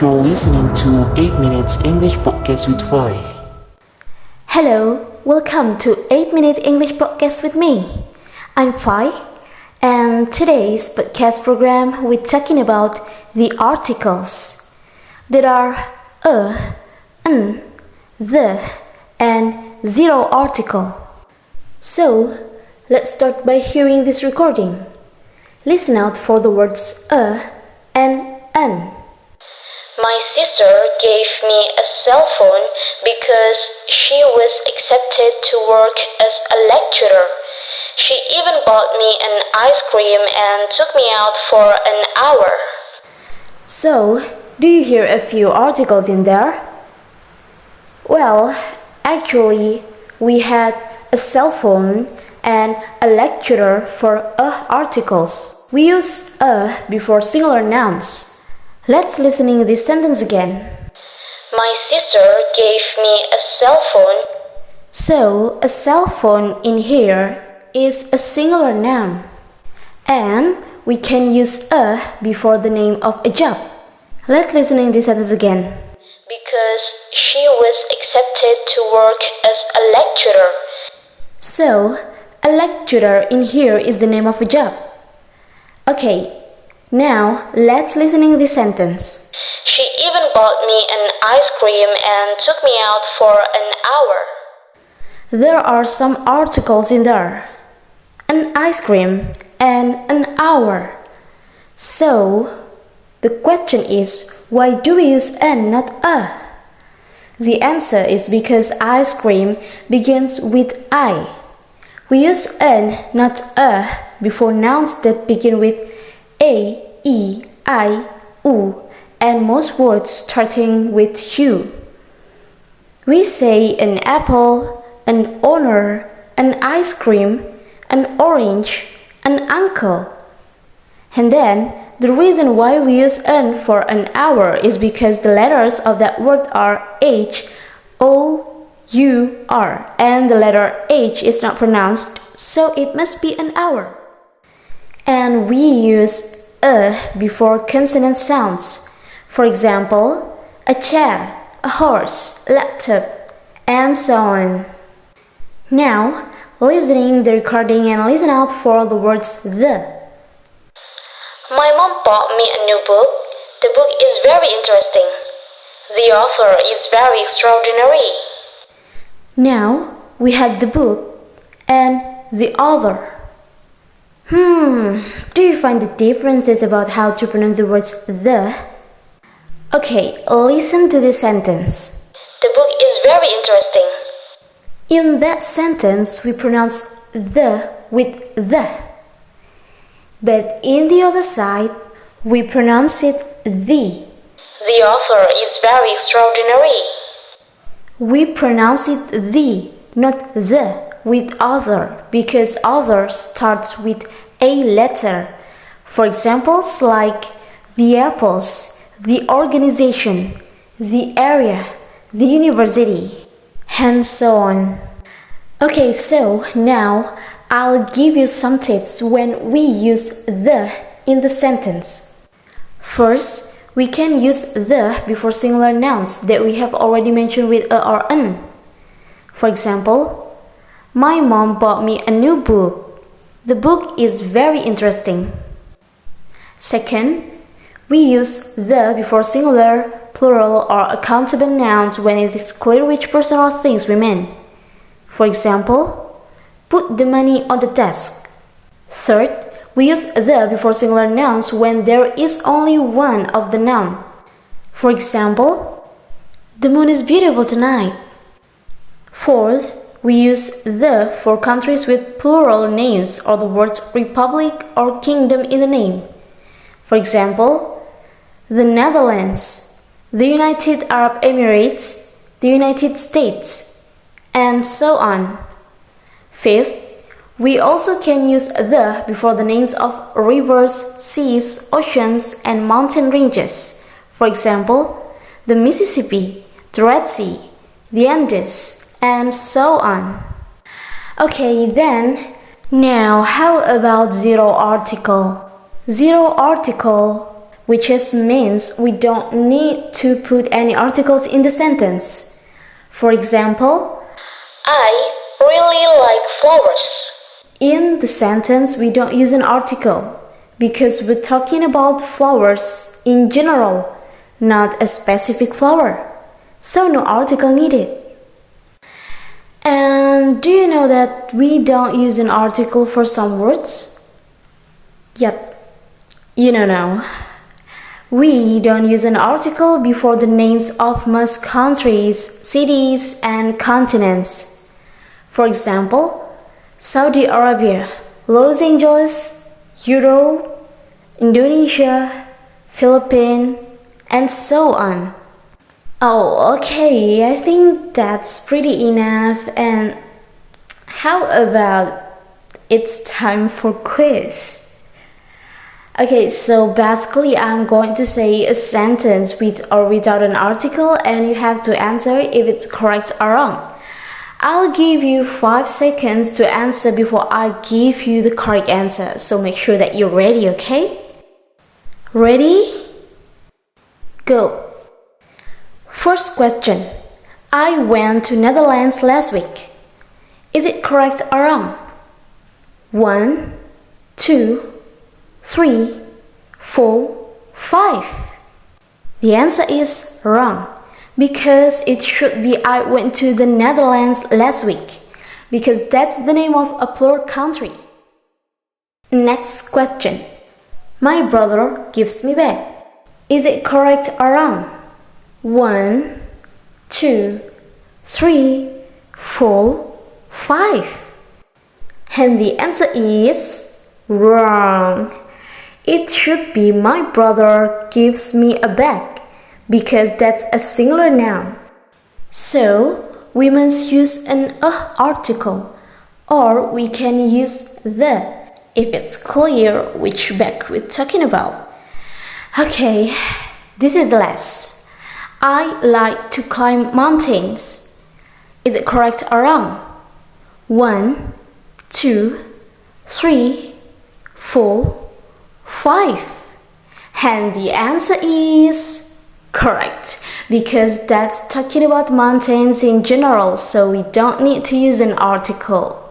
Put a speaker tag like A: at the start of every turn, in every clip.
A: You're listening to 8 Minutes English Podcast with Foy.
B: Hello, welcome to 8 Minute English Podcast with me. I'm Foy, and today's podcast program we're talking about the articles. There are a, an, the, and zero article. So, let's start by hearing this recording. Listen out for the words a and an.
C: My sister gave me a cell phone because she was accepted to work as a lecturer. She even bought me an ice cream and took me out for an hour.
B: So, do you hear a few articles in there? Well, actually, we had a cell phone and a lecturer for a articles. We use a before singular nouns. Let's listen to this sentence again.
C: My sister gave me a cell phone.
B: So, a cell phone in here is a singular noun. And we can use a before the name of a job. Let's listen to this sentence again.
C: Because she was accepted to work as a lecturer.
B: So, a lecturer in here is the name of a job. Okay, now let's listen to this sentence.
C: She even bought me an ice cream and took me out for an hour.
B: There are some articles in there. An ice cream and an hour. So, the question is, why do we use an, not a? The answer is because ice cream begins with I. We use an, not a, before nouns that begin with a, e, I, u, and most words starting with u. We say an apple, an owner, an ice cream, an orange, an uncle. And then, the reason why we use an for an hour is because the letters of that word are H, O, U, R, and the letter H is not pronounced, so it must be an hour. And we use a before consonant sounds. For example, a chair, a horse, a laptop, and so on. Now, listening the recording and listen out for the words the.
C: My mom bought me a new book. The book is very interesting. The author is very extraordinary.
B: Now, we have the book and the author. Do you find the differences about how to pronounce the words the? Okay, listen to this sentence.
C: The book is very interesting.
B: In that sentence, we pronounce the with the. But in the other side, we pronounce it the.
C: The author is very extraordinary.
B: We pronounce it the, not the, with author, because author starts with a letter. For examples like the apples, the organization, the area, the university, and so on. Okay, so now I'll give you some tips when we use the in the sentence. First, we can use the before singular nouns that we have already mentioned with a or an. For example, my mom bought me a new book. The book is very interesting. Second, we use the before singular, plural, or accountable nouns when it is clear which person or things we mean. For example, put the money on the desk. Third, we use the before singular nouns when there is only one of the noun. For example, the moon is beautiful tonight. Fourth, we use the for countries with plural names or the words republic or kingdom in the name. For example, the Netherlands, the United Arab Emirates, the United States, and so on. Fifth, we also can use the before the names of rivers, seas, oceans, and mountain ranges. For example, the Mississippi, the Red Sea, the Andes, and so on. Okay, then, now how about zero article? Zero article which just means we don't need to put any articles in the sentence. For example,
C: I really like flowers.
B: in the sentence we don't use an article because we're talking about flowers in general, not a specific flower. So no article needed. And do you know that we don't use an article for some words? Yep, you don't know. We don't use an article before the names of most countries, cities, and continents. For example, Saudi Arabia, Los Angeles, Europe, Indonesia, Philippines, and so on. Oh, okay, I think that's pretty enough. And how about it's time for quiz? Okay, so basically I'm going to say a sentence with or without an article and you have to answer if it's correct or wrong. I'll give you 5 seconds to answer before I give you the correct answer, so make sure that you're ready, okay? Ready? Go. First question. I went to Netherlands last week. Is it correct or wrong? 1, 2, 3, 4, 5. The answer is wrong because it should be I went to the Netherlands last week because that's the name of a plural country. Next question. My brother gives me back. Is it correct or wrong? 1, 2, 3, 4, 5. And the answer is wrong. It should be my brother gives me a bag because that's a singular noun. So we must use an article or we can use the if it's clear which bag we're talking about. Okay, this is the last. I like to climb mountains. Is it correct or wrong? 1, 2, 3, 4, 5. And the answer is correct because that's talking about mountains in general, so we don't need to use an article.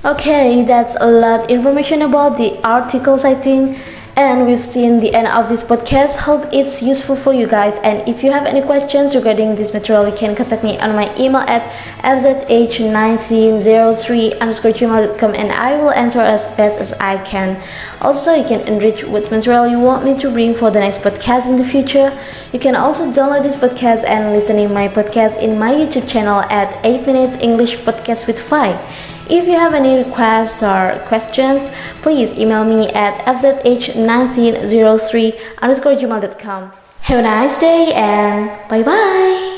B: Okay, that's a lot of information about the articles, I think. And we've seen the end of this podcast. Hope it's useful for you guys. And if you have any questions regarding this material, you can contact me on my email at fzh1903@gmail.com and I will answer as best as I can. Also, you can enrich what material you want me to bring for the next podcast in the future. You can also download this podcast and listen to my podcast in my YouTube channel at 8 Minutes English Podcast with Fi. If you have any requests or questions, please email me at fzh1903@gmail.com. Have a nice day and bye bye!